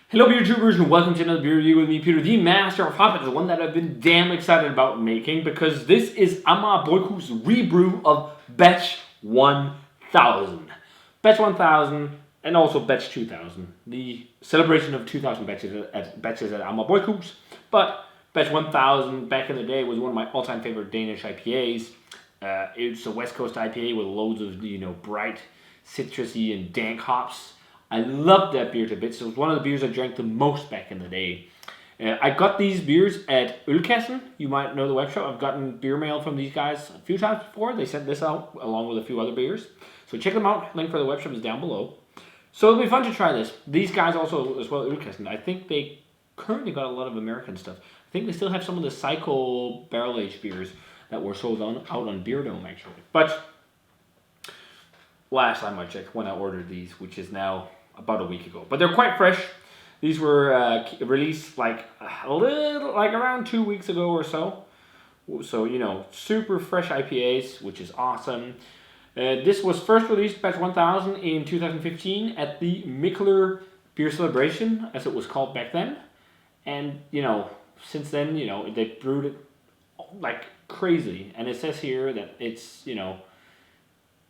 Hello beer tubers and welcome to another beer review with me, Peter, the master of hopping, the one that I've been damn excited about making because this is Amager's rebrew of Batch 1000. Batch 1000 and also Batch 2000, the celebration of 2000 batches at Amager's. But Batch 1000 back in the day was one of my all-time favorite Danish IPAs. It's a West Coast IPA with loads of, bright, citrusy and dank hops. I loved that beer to bits. It was one of the beers I drank the most back in the day. I got these beers at Ølkassen. You might know the web shop. I've gotten beer mail from these guys a few times before. They sent this out along with a few other beers. So check them out. Link for the web shop is down below. So it'll be fun to try this. These guys also, as well, Ølkassen, I think they currently got a lot of American stuff. I think they still have some of the Cycle barrel-aged beers that were sold out on Beer Dome, actually. But last time I checked when I ordered these, which is now about a week ago. But they're quite fresh. These were released around 2 weeks ago or so. So, super fresh IPAs, which is awesome. This was first released, Batch 1000, in 2015 at the Mikkeller Beer Celebration, as it was called back then. And, since then, they brewed it like crazy. And it says here that it's,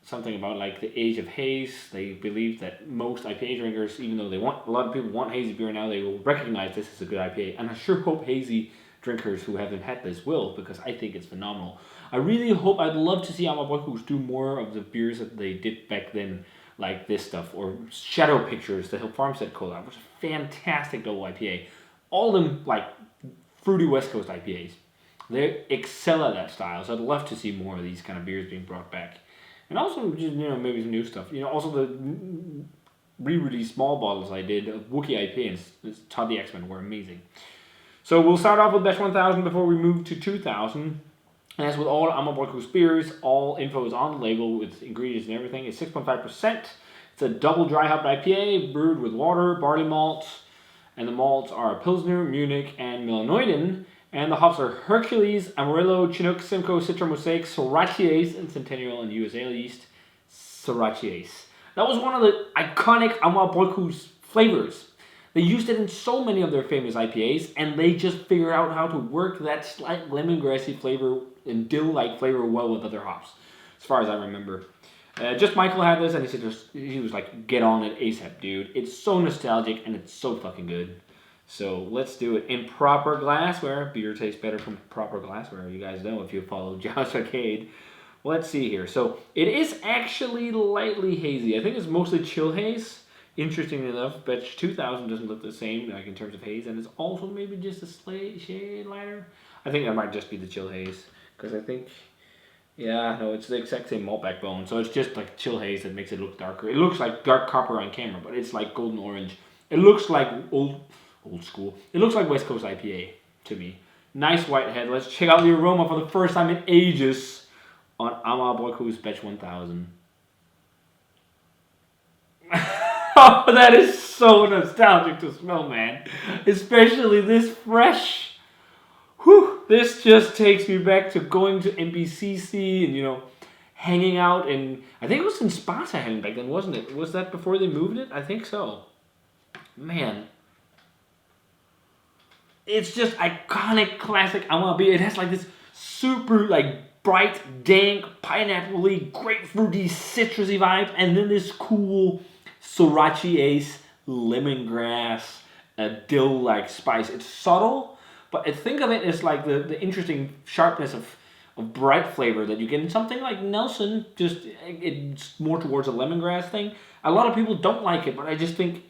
something about like the age of haze. They believe that most IPA drinkers, even though a lot of people want hazy beer now, they will recognize this as a good IPA. And I sure hope hazy drinkers who haven't had this will, because I think it's phenomenal. I'd love to see Amager's do more of the beers that they did back then, like this stuff, or Shadow Pictures, the Hill Farmstead collab, which is a fantastic double IPA. All of them like fruity West Coast IPAs. They excel at that style, so I'd love to see more of these kind of beers being brought back. And also, just, maybe some new stuff. Also the re-released small bottles I did of Wookiee IPA and Todd the X-Men were amazing. So we'll start off with Batch 1000 before we move to 2000. And as with all Amager's beers, all info is on the label with ingredients and everything. It's 6.5%. It's a double dry hopped IPA brewed with water, barley malts, and the malts are Pilsner, Munich, and Melanoidin. And the hops are Hercules, Amarillo, Chinook, Simcoe, Citra Mosaic, Srirachaise, and Centennial and US Ale Yeast, Srirachaise. That was one of the iconic Amager's flavors. They used it in so many of their famous IPAs, and they just figured out how to work that slight lemongrassy flavor and dill-like flavor well with other hops, as far as I remember. Just Michael had this, and he was like, get on it ASAP, dude. It's so nostalgic, and it's so fucking good. So let's do it in proper glassware. Beer tastes better from proper glassware, you guys know if you follow Josh Arcade. Let's see here. So it is actually lightly hazy. I think it's mostly chill haze. Interestingly enough, Batch 2000 doesn't look the same like in terms of haze, and it's also maybe just a shade lighter. I think that might just be the chill haze, because I think, it's the exact same malt backbone. So it's just like chill haze that makes it look darker. It looks like dark copper on camera, but it's like golden orange. It looks like old school. It looks like West Coast IPA to me. Nice white head. Let's check out the aroma for the first time in ages on Amager's Batch 1000. Oh, that is so nostalgic to smell, man. Especially this fresh. Whew. This just takes me back to going to NBCC and, hanging out in, I think it was in Spa-Sachen back then, wasn't it? Was that before they moved it? I think so. Man. It's just iconic, classic Amager beer. It has like this super bright, dank, pineapple-y, grapefruity, citrusy vibe, and then this cool Srirachaise, lemongrass, dill-like spice. It's subtle, but I think of it as like the interesting sharpness of bright flavor that you get in something like Nelson. Just it's more towards a lemongrass thing. A lot of people don't like it, but I just think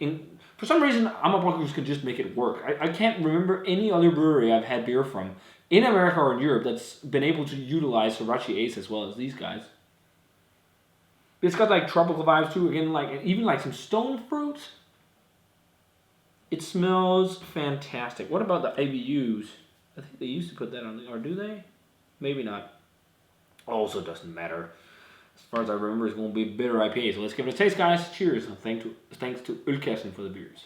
for some reason, Amager's could just make it work. I can't remember any other brewery I've had beer from in America or in Europe that's been able to utilize Srirachaise as well as these guys. It's got like tropical vibes too. Again, even like some stone fruit. It smells fantastic. What about the ABVs? I think they used to put that on, or do they? Maybe not. Also doesn't matter. As far as I remember, it's going to be a bitter IPA. So let's give it a taste, guys. Cheers. And thanks to Ølkassen for the beers.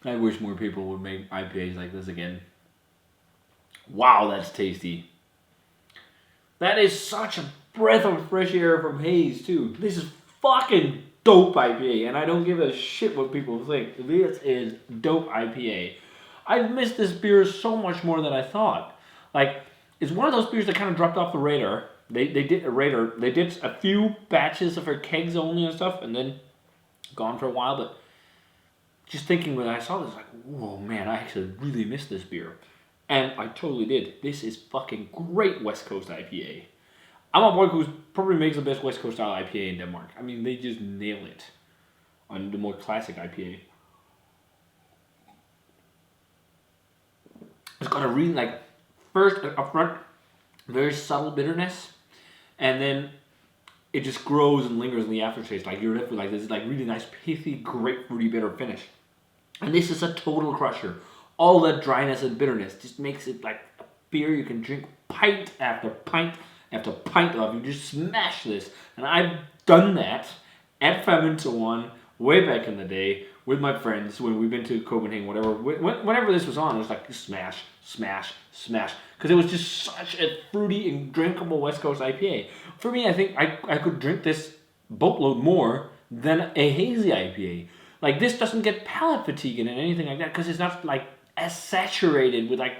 I wish more people would make IPAs like this again. Wow, that's tasty. That is such a breath of fresh air from haze, too. This is fucking dope IPA, and I don't give a shit what people think. This is dope IPA. I've missed this beer so much more than I thought. Like, it's one of those beers that kind of dropped off the radar. They did a few batches of her kegs only and stuff, and then gone for a while. But just thinking when I saw this, like, whoa, man, I actually really missed this beer. And I totally did. This is fucking great West Coast IPA. Amager probably makes the best West Coast style IPA in Denmark. I mean, they just nail it on the more classic IPA. It's got a really, like, first up front, very subtle bitterness, and then it just grows and lingers in the aftertaste. Like, you're left with like this like really nice pithy grapefruity bitter finish. And this is a total crusher. All that dryness and bitterness just makes it like a beer you can drink pint after pint after pint of. You just smash this. And I've done that at Fermentor way back in the day with my friends when we've been to Copenhagen, whatever. Whenever this was on, it was like smash, smash, smash. Because it was just such a fruity and drinkable West Coast IPA. For me, I think I could drink this boatload more than a hazy IPA. Like, this doesn't get palate fatigue in it, anything like that, because it's not like as saturated with like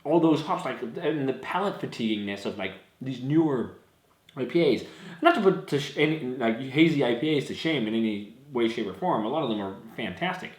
all those hops, like, and the palate fatiguingness of like these newer IPAs. Not to put any like hazy IPAs to shame in any way, shape, or form. A lot of them are fantastic,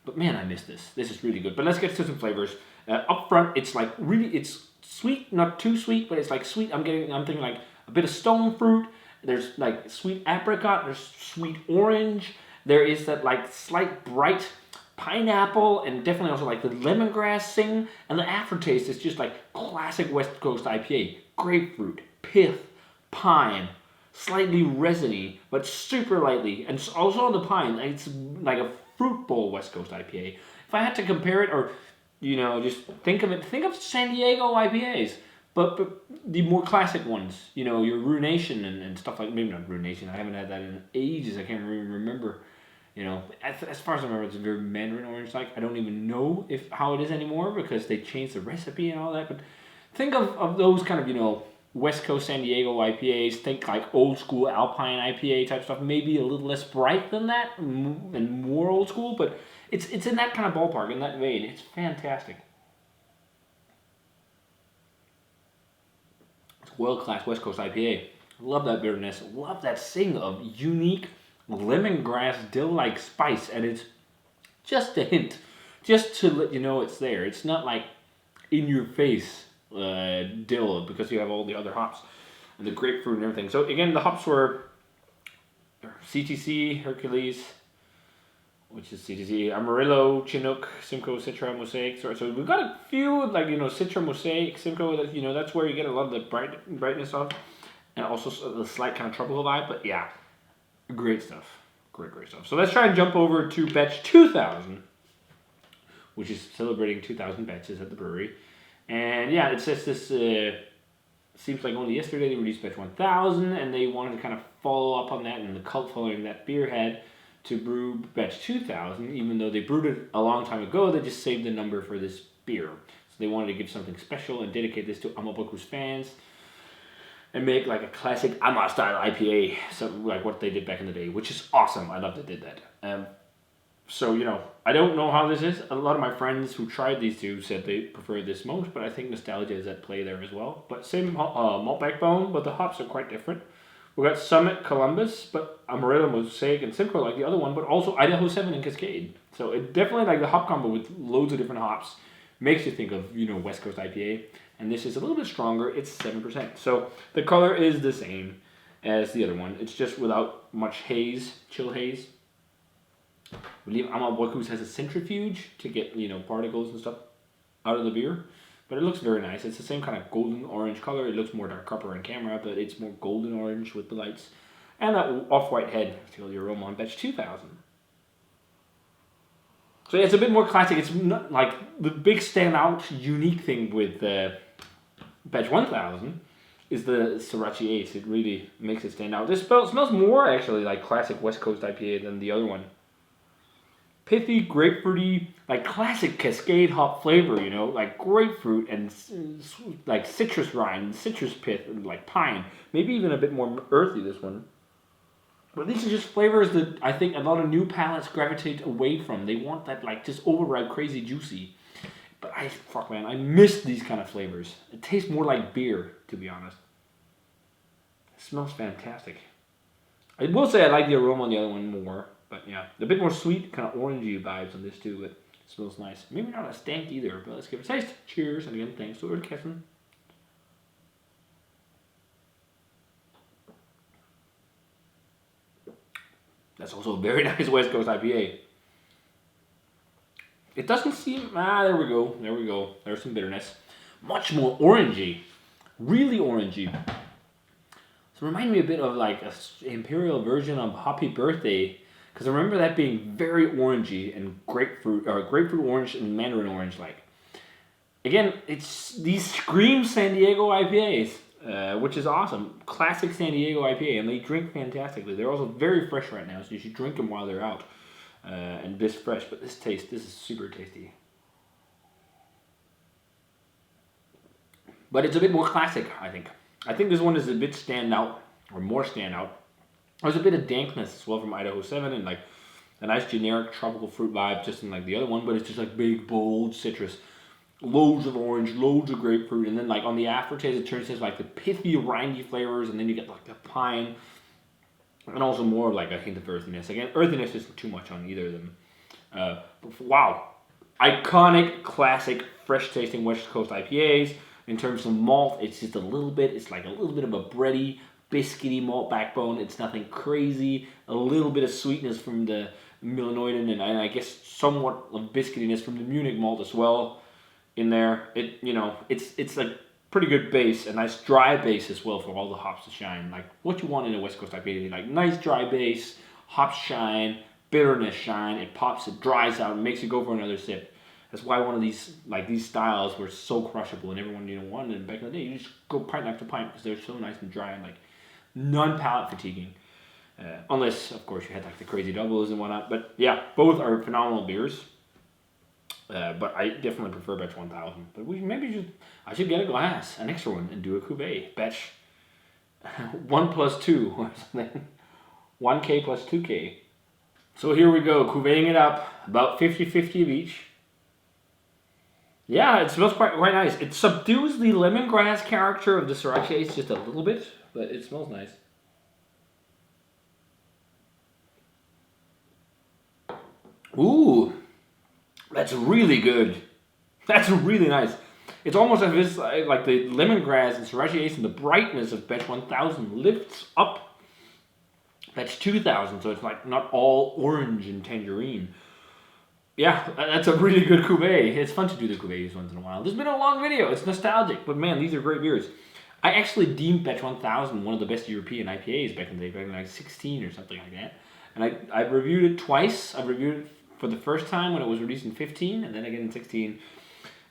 but man, I miss this. This is really good. But let's get to some flavors. Up front, it's like really, it's sweet, not too sweet, but it's like sweet. I'm thinking like a bit of stone fruit. There's like sweet apricot. There's sweet orange. There is that like slight bright pineapple, and definitely also like the lemongrass thing, and the aftertaste is just like classic West Coast IPA. Grapefruit, pith, pine, slightly resiny, but super lightly, and also on the pine, it's like a fruit bowl West Coast IPA. If I had to compare it, or just think of San Diego IPAs, but the more classic ones, your Ruination and stuff like, maybe not Ruination, I haven't had that in ages, I can't even remember. As far as I remember, it's very Mandarin orange like. I don't even know how it is anymore because they changed the recipe and all that. But think of those kind of, West Coast San Diego IPAs. Think like old school Alpine IPA type stuff. Maybe a little less bright than that and more old school. But it's in that kind of ballpark, in that vein. It's fantastic. It's world-class West Coast IPA. Love that bitterness. Love that sing of unique lemongrass dill-like spice, and it's just a hint, just to let you know it's there. It's not like in your face dill because you have all the other hops and the grapefruit and everything. So again, the hops were CTC, Hercules, which is CTC, Amarillo, Chinook, Simcoe, Citra, Mosaic. So we've got a few like Citra, Mosaic, Simcoe. That that's where you get a lot of the brightness of, and also the slight kind of tropical vibe. But yeah. Great stuff. Great stuff. So let's try and jump over to batch 2000, which is celebrating 2000 batches at the brewery. And yeah, it says this seems like only yesterday they released batch 1000, and they wanted to kind of follow up on that and the cult following that beer had to brew batch 2000. Even though they brewed it a long time ago, they just saved the number for this beer. So they wanted to give something special and dedicate this to Amager's fans. And make like a classic Amager style IPA, something like what they did back in the day, which is awesome. I love they did that. So I don't know how this is. A lot of my friends who tried these two said they prefer this most, but I think nostalgia is at play there as well. But same malt backbone, but the hops are quite different. We got Summit, Columbus, but Amarillo, Mosaic, and Simcoe like the other one, but also Idaho 7 and Cascade. So it definitely like the hop combo with loads of different hops makes you think of West Coast IPA. And this is a little bit stronger. It's 7%. So the color is the same as the other one. It's just without much haze, chill haze. I believe Amager has a centrifuge to get particles and stuff out of the beer. But it looks very nice. It's the same kind of golden orange color. It looks more dark copper on camera, but it's more golden orange with the lights. And that off-white head. Feel the aroma on batch 2000. So yeah, it's a bit more classic. It's not like the big standout, unique thing with batch 1000 is the Sriracha Ace. It really makes it stand out. This smells more actually like classic West Coast IPA than the other one. pithy, grapefruity, like classic Cascade hop flavor, you know, like grapefruit and like citrus rind, citrus pith, and like pine. Maybe even a bit more earthy, this one. But these are just flavors that I think a lot of new palates gravitate away from. They want that like just overripe, crazy, juicy. But fuck man, I miss these kind of flavors. It tastes more like beer, to be honest. It smells fantastic. I will say I like the aroma on the other one more. But yeah, a bit more sweet, kind of orangey vibes on this too, but it smells nice. Maybe not as stank either, but let's give it a taste. Cheers, and again, thanks to Urkessen. That's also a very nice West Coast IPA. It doesn't seem, there we go. There's some bitterness. Much more orangey. Really orangey. So it reminded me a bit of like an imperial version of Happy Birthday. Because I remember that being very orangey and grapefruit orange and mandarin orange like. Again, these scream San Diego IPAs, which is awesome. Classic San Diego IPA, and they drink fantastically. They're also very fresh right now, so you should drink them while they're out. And this fresh, but this is super tasty. But it's a bit more classic, I think. I think this one is a bit standout, or more standout. There's a bit of dankness as well from Idaho 7 and like a nice generic tropical fruit vibe just in like the other one, but it's just like big, bold citrus. Loads of orange, loads of grapefruit, and then like on the aftertaste it turns into like the pithy, rindy flavors, and then you get like the pine, and also more of like a hint of earthiness. Again, earthiness isn't too much on either of them. But wow. Iconic, classic, fresh tasting West Coast IPAs. In terms of malt, it's just a little bit of a bready, biscuity malt backbone. It's nothing crazy. A little bit of sweetness from the Millinoiden, and I guess somewhat of biscuitiness from the Munich malt as well in there. It's like pretty good base, a nice dry base as well for all the hops to shine. Like what you want in a West Coast IPA, like nice dry base, hops shine, bitterness shine. It pops, it dries out, and makes you go for another sip. That's why one of these styles were so crushable, and everyone wanted them back in the day. You just go pint after pint because they're so nice and dry and like non-palate fatiguing. Unless, of course, you had like the crazy doubles and whatnot. But yeah, both are phenomenal beers. But I definitely prefer Batch 1000. But I should get a glass, an extra one, and do a cuvee. Batch 1 plus 2 or something. 1K plus 2K. So here we go, cuveeing it up. About 50-50 of each. Yeah, it smells quite nice. It subdues the lemongrass character of the Sriracha just a little bit, but it smells nice. Ooh, that's really good. That's really nice. It's almost as if like the lemongrass and Sriracha and the brightness of Batch 1000 lifts up Batch 2000, so it's like not all orange and tangerine. Yeah, that's a really good cuvee. It's fun to do the cuvees once in a while. This has been a long video. It's nostalgic, but man, these are great beers. I actually deemed Batch 1000 one of the best European IPAs back in the day, back in like 16 or something like that. And I reviewed it twice. I reviewed it for the first time when it was released in 15, and then again in 16.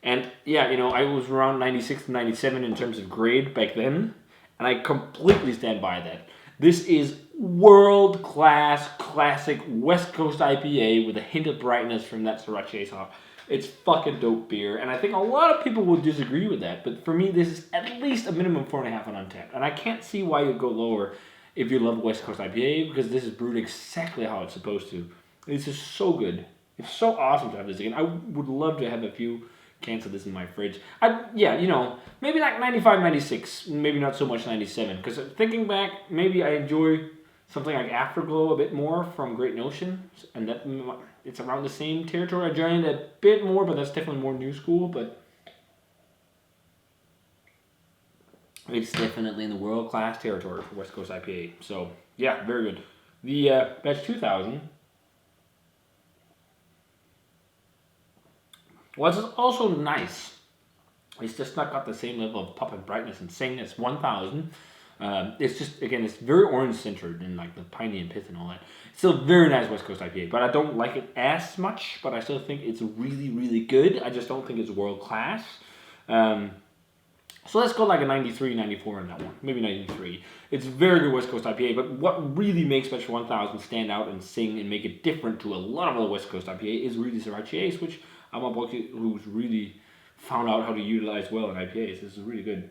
And yeah, I was around 96 to 97 in terms of grade back then, and I completely stand by that. This is world-class, classic West Coast IPA with a hint of brightness from that Sriracha hop. It's fucking dope beer, and I think a lot of people will disagree with that, but for me, this is at least a minimum 4.5 on Untapped, and I can't see why you'd go lower if you love West Coast IPA, because this is brewed exactly how it's supposed to. This is so good. It's so awesome to have this again. I would love to have a few cans of this in my fridge. Maybe like 95, 96, maybe not so much 97, because thinking back, maybe I enjoy something like Afterglow a bit more from Great Notion, and that it's around the same territory. I joined a bit more, but that's definitely more new school, but it's definitely in the world-class territory for West Coast IPA. So, yeah, very good. The Batch 2000, what's also nice, it's just not got the same level of pop and brightness and sing as 1000. It's just, again, it's very orange-centered and like the piney and pith and all that. It's still a very nice West Coast IPA, but I don't like it as much, but I still think it's really, really good. I just don't think it's world-class. So let's go like a 93, 94 on that one. Maybe 93. It's very good West Coast IPA, but what really makes Special 1000 stand out and sing and make it different to a lot of other West Coast IPA is really Sriracha Ace, which I'm a boy who's really found out how to utilize well in IPAs. This is really good.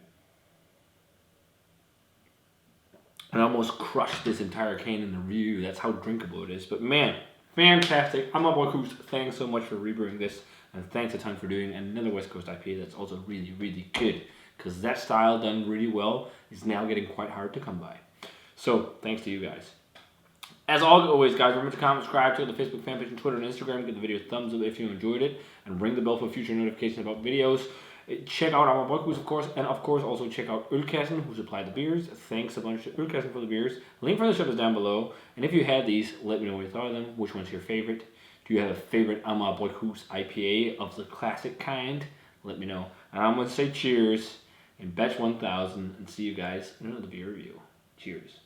I almost crushed this entire can in the review. That's how drinkable it is. But man, fantastic. I'm a boy who's thanks so much for rebrewing this. And thanks a ton for doing another West Coast IPA that's also really, really good. Because that style done really well is now getting quite hard to come by. So, thanks to you guys. As always, guys, remember to comment, subscribe to the Facebook fan page and Twitter and Instagram. Give the video a thumbs up if you enjoyed it. And ring the bell for future notifications about videos. Check out our Bryghus, of course. And, of course, also check out Ölkassen, who supplied the beers. Thanks a bunch to Ölkassen for the beers. Link for the shop is down below. And if you had these, let me know what you thought of them. Which one's your favorite? Do you have a favorite Bryghus IPA of the classic kind? Let me know. And I'm going to say cheers in batch 1000 and see you guys in another beer review. Cheers.